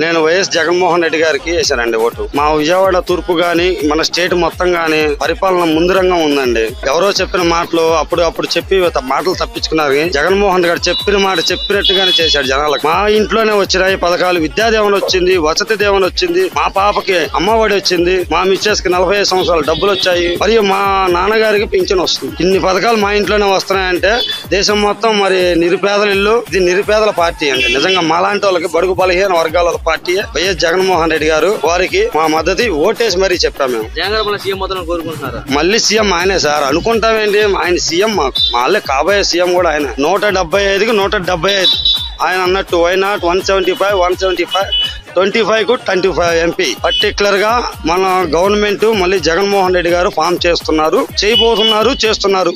నేను వైఎస్ జగన్మోహన్ రెడ్డి గారికి వేశానండి ఓటు. మా విజయవాడ తూర్పు గాని మన స్టేట్ మొత్తం గాని పరిపాలన ముందురంగం ఉందండి. ఎవరో చెప్పిన మాటలు అప్పుడు చెప్పి మాటలు తప్పించుకున్నారు. జగన్మోహన్ రెడ్డి గారు చెప్పిన మాట చెప్పినట్టుగానే చేశాడు జనాలకు. మా ఇంట్లోనే వచ్చినాయి పథకాలు. విద్యాదేవన్ వచ్చింది, వసతి దేవన్ వచ్చింది, మా పాపకి అమ్మఒడి వచ్చింది, మా మిస్సెస్ కి 45 సంవత్సరాలు డబ్బులు వచ్చాయి, మరియు మా నాన్నగారికి పింఛన్ వస్తుంది. ఇన్ని పథకాలు మా ఇంట్లోనే వస్తున్నాయంటే దేశం మొత్తం మరి నిరుపేదల ఇల్లు. ఇది నిరుపేదల పార్టీ అండి. నిజంగా మాలాంటి వాళ్ళకి బడుగు బలహీన వర్గాల పార్టీ వైఎస్ జగన్మోహన్ రెడ్డి గారు. వారికి మా మద్దతు ఓటేసి మరీ చెప్పాము మేము. మళ్ళీ సీఎం ఆయనే సార్. అనుకుంటామేంటి, ఆయన సీఎం మాకు. మళ్ళీ కాబోయే సీఎం కూడా ఆయన. 175కి 175 ఆయన అన్నట్టు. వై నాట్ 175 175 25 కు 25 ఎంపీ. పర్టికులర్ గా మన గవర్నమెంట్ మళ్ళీ జగన్మోహన్ రెడ్డి గారు ఫామ్ చేస్తున్నారు, చేస్తున్నారు.